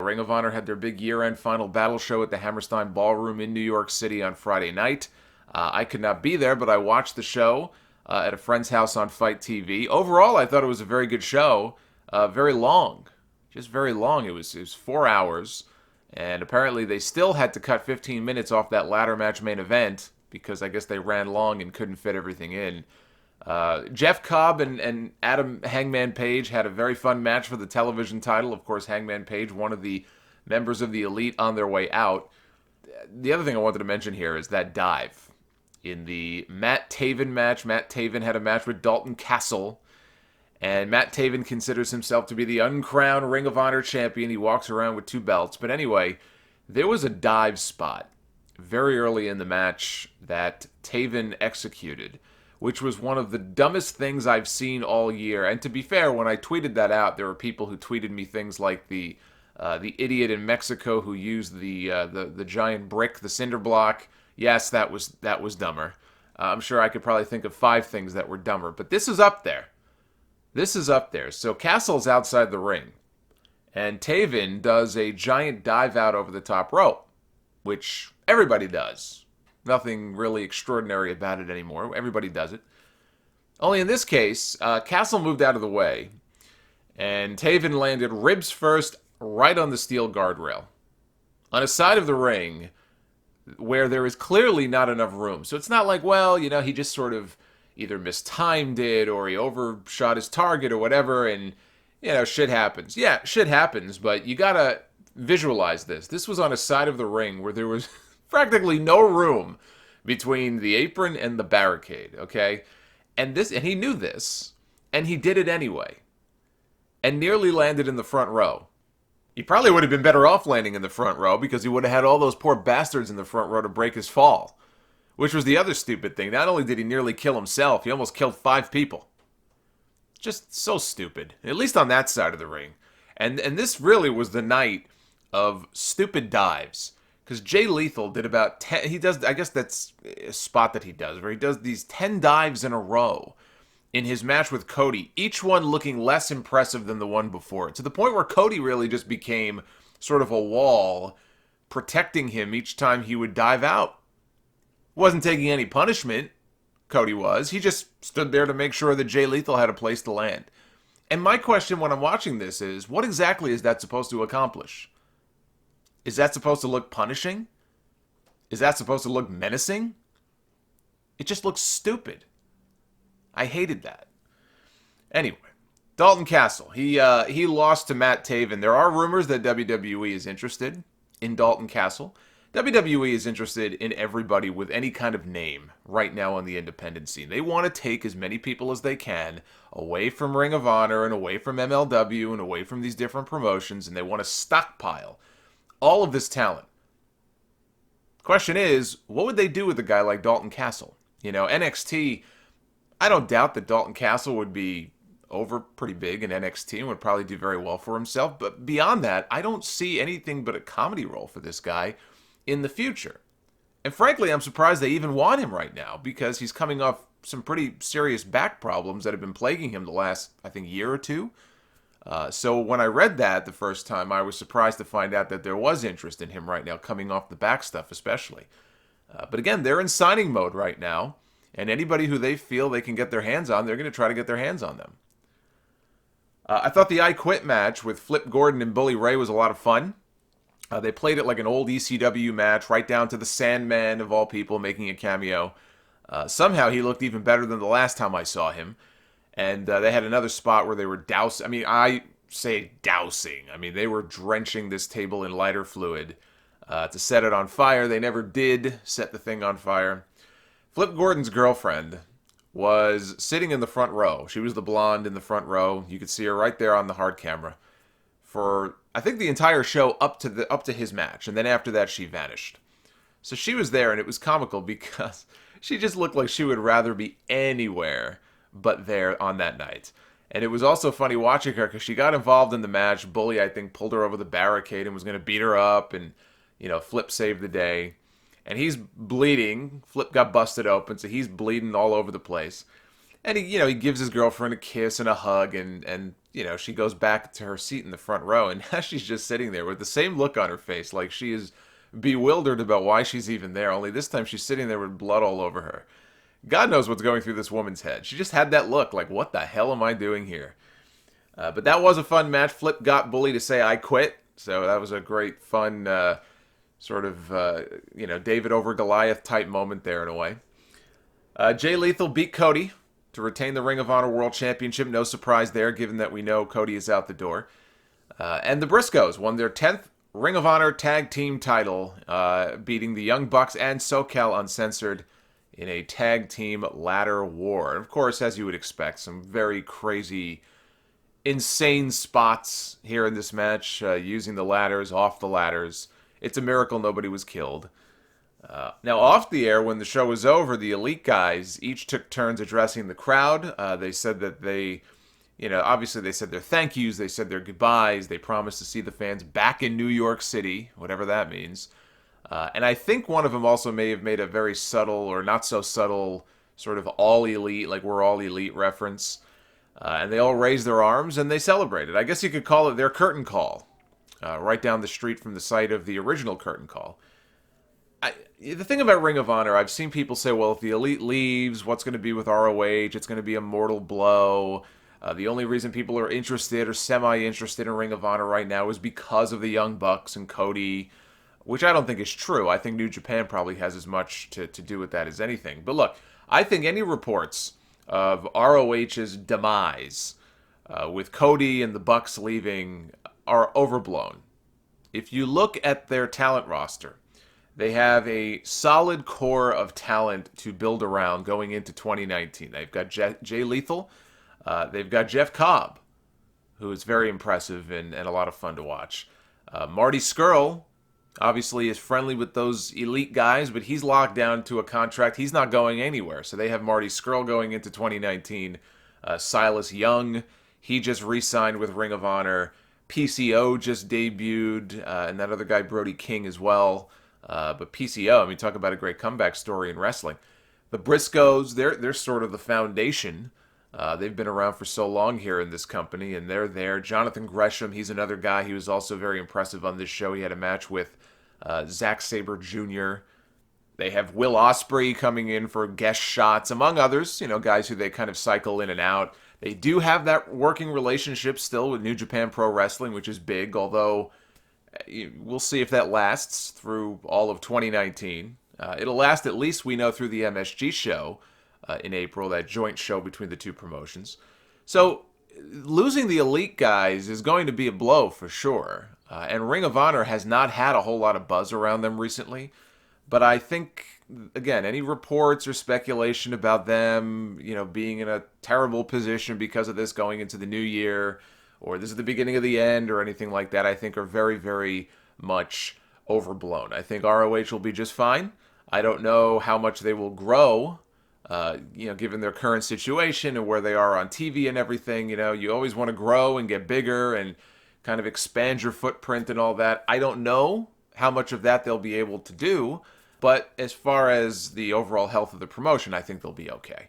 Ring of Honor had their big year-end Final Battle show at the Hammerstein Ballroom in New York City on Friday night. I could not be there, but I watched the show at a friend's house on Fight TV. Overall, I thought it was a very good show. Very long. Just very long. It was 4 hours. And apparently they still had to cut 15 minutes off that ladder match main event because I guess they ran long and couldn't fit everything in. Jeff Cobb and Adam Hangman Page had a very fun match for the television title. Of course, Hangman Page, one of the members of the Elite on their way out. The other thing I wanted to mention here is that dive. In the Matt Taven match, Matt Taven had a match with Dalton Castle. And Matt Taven considers himself to be the uncrowned Ring of Honor champion. He walks around with 2 belts. But anyway, there was a dive spot very early in the match that Taven executed, which was one of the dumbest things I've seen all year. And to be fair, when I tweeted that out, there were people who tweeted me things like the idiot in Mexico who used the giant brick, the cinder block. Yes, that was dumber. I'm sure I could probably think of 5 things that were dumber, but this is up there. This is up there. So Castle's outside the ring, and Taven does a giant dive out over the top rope, which everybody does. Nothing really extraordinary about it anymore. Everybody does it. Only in this case, Castle moved out of the way, and Taven landed ribs first right on the steel guardrail on a side of the ring where there is clearly not enough room. So it's not like, well, he just sort of either mistimed it or he overshot his target or whatever, and, shit happens. Yeah, shit happens, but you gotta visualize this. This was on a side of the ring where there was practically no room between the apron and the barricade, okay? And he knew this, and he did it anyway, and nearly landed in the front row. He probably would have been better off landing in the front row because he would have had all those poor bastards in the front row to break his fall, which was the other stupid thing. Not only did he nearly kill himself, he almost killed 5 people. Just so stupid, at least on that side of the ring. And this really was the night of stupid dives. Because Jay Lethal did about 10, he does, I guess that's a spot that he does, where he does these 10 dives in a row in his match with Cody, each one looking less impressive than the one before it, to the point where Cody really just became sort of a wall protecting him each time he would dive out. Wasn't taking any punishment, Cody was. He just stood there to make sure that Jay Lethal had a place to land. And my question when I'm watching this is, what exactly is that supposed to accomplish? Is that supposed to look punishing? Is that supposed to look menacing? It just looks stupid. I hated that. Anyway, Dalton Castle. He lost to Matt Taven. There are rumors that WWE is interested in Dalton Castle. WWE is interested in everybody with any kind of name right now on the independent scene. They want to take as many people as they can away from Ring of Honor and away from MLW and away from these different promotions, and they want to stockpile all of this talent. Question is, what would they do with a guy like Dalton Castle? NXT, I don't doubt that Dalton Castle would be over pretty big in NXT and would probably do very well for himself. But beyond that, I don't see anything but a comedy role for this guy in the future. And frankly, I'm surprised they even want him right now because he's coming off some pretty serious back problems that have been plaguing him the last, I think, year or two. So when I read that the first time, I was surprised to find out that there was interest in him right now, coming off the back stuff especially. But again, they're in signing mode right now, and anybody who they feel they can get their hands on, they're going to try to get their hands on them. I thought the I Quit match with Flip Gordon and Bully Ray was a lot of fun. They played it like an old ECW match, right down to the Sandman, of all people, making a cameo. Somehow he looked even better than the last time I saw him. And they had another spot where they were dousing. I mean, I say dousing. I mean, they were drenching this table in lighter fluid to set it on fire. They never did set the thing on fire. Flip Gordon's girlfriend was sitting in the front row. She was the blonde in the front row. You could see her right there on the hard camera for, I think, the entire show up to his match. And then after that, she vanished. So she was there, and it was comical because she just looked like she would rather be anywhere but there on that night. And it was also funny watching her because she got involved in the match. Bully, I think, pulled her over the barricade and was going to beat her up, and Flip saved the day. And he's bleeding. Flip got busted open, so he's bleeding all over the place. And he gives his girlfriend a kiss and a hug, and she goes back to her seat in the front row, and now she's just sitting there with the same look on her face, like she is bewildered about why she's even there, only this time she's sitting there with blood all over her. God knows what's going through this woman's head. She just had that look, like, what the hell am I doing here? But that was a fun match. Flip got Bully to say, I quit. So that was a great, fun, sort of, David over Goliath type moment there in a way. Jay Lethal beat Cody to retain the Ring of Honor World Championship. No surprise there, given that we know Cody is out the door. And the Briscoes won their 10th Ring of Honor Tag Team title, beating the Young Bucks and SoCal Uncensored in a tag team ladder war. And of course, as you would expect, some very crazy, insane spots here in this match, using the ladders, off the ladders. It's a miracle nobody was killed. Now, off the air, when the show was over, the Elite guys each took turns addressing the crowd. They said that they, obviously they said their thank yous, they said their goodbyes, they promised to see the fans back in New York City, whatever that means. And I think one of them also may have made a very subtle or not so subtle sort of all elite, like we're all elite reference. And they all raised their arms and they celebrated. I guess you could call it their curtain call, right down the street from the site of the original curtain call. The thing about Ring of Honor, I've seen people say, well, if the Elite leaves, what's going to be with ROH? It's going to be a mortal blow. The only reason people are interested or semi-interested in Ring of Honor right now is because of the Young Bucks and Cody, which I don't think is true. I think New Japan probably has as much to do with that as anything. But look, I think any reports of ROH's demise, with Cody and the Bucks leaving, are overblown. If you look at their talent roster, they have a solid core of talent to build around going into 2019. They've got Jay Lethal. They've got Jeff Cobb, who is very impressive and a lot of fun to watch. Marty Scurll, obviously, is friendly with those Elite guys, but he's locked down to a contract. He's not going anywhere. So they have Marty Scurll going into 2019. Silas Young, he just re-signed with Ring of Honor. PCO just debuted, and that other guy, Brody King, as well. But PCO, I mean, talk about a great comeback story in wrestling. The Briscoes, they're sort of the foundation. They've been around for so long here in this company, and they're there. Jonathan Gresham, he's another guy. He was also very impressive on this show. He had a match with Zack Sabre Jr. They have Will Ospreay coming in for guest shots, among others, guys who they kind of cycle in and out. They do have that working relationship still with New Japan Pro Wrestling, which is big, although we'll see if that lasts through all of 2019. It'll last at least, we know, through the MSG show in April, that joint show between the two promotions. So losing the Elite guys is going to be a blow for sure. And Ring of Honor has not had a whole lot of buzz around them recently. But I think, again, any reports or speculation about them, being in a terrible position because of this going into the new year, or this is the beginning of the end, or anything like that, I think are very, very much overblown. I think ROH will be just fine. I don't know how much they will grow, given their current situation and where they are on TV and everything. You always want to grow and get bigger and kind of expand your footprint and all that. I don't know how much of that they'll be able to do, but as far as the overall health of the promotion, I think they'll be okay.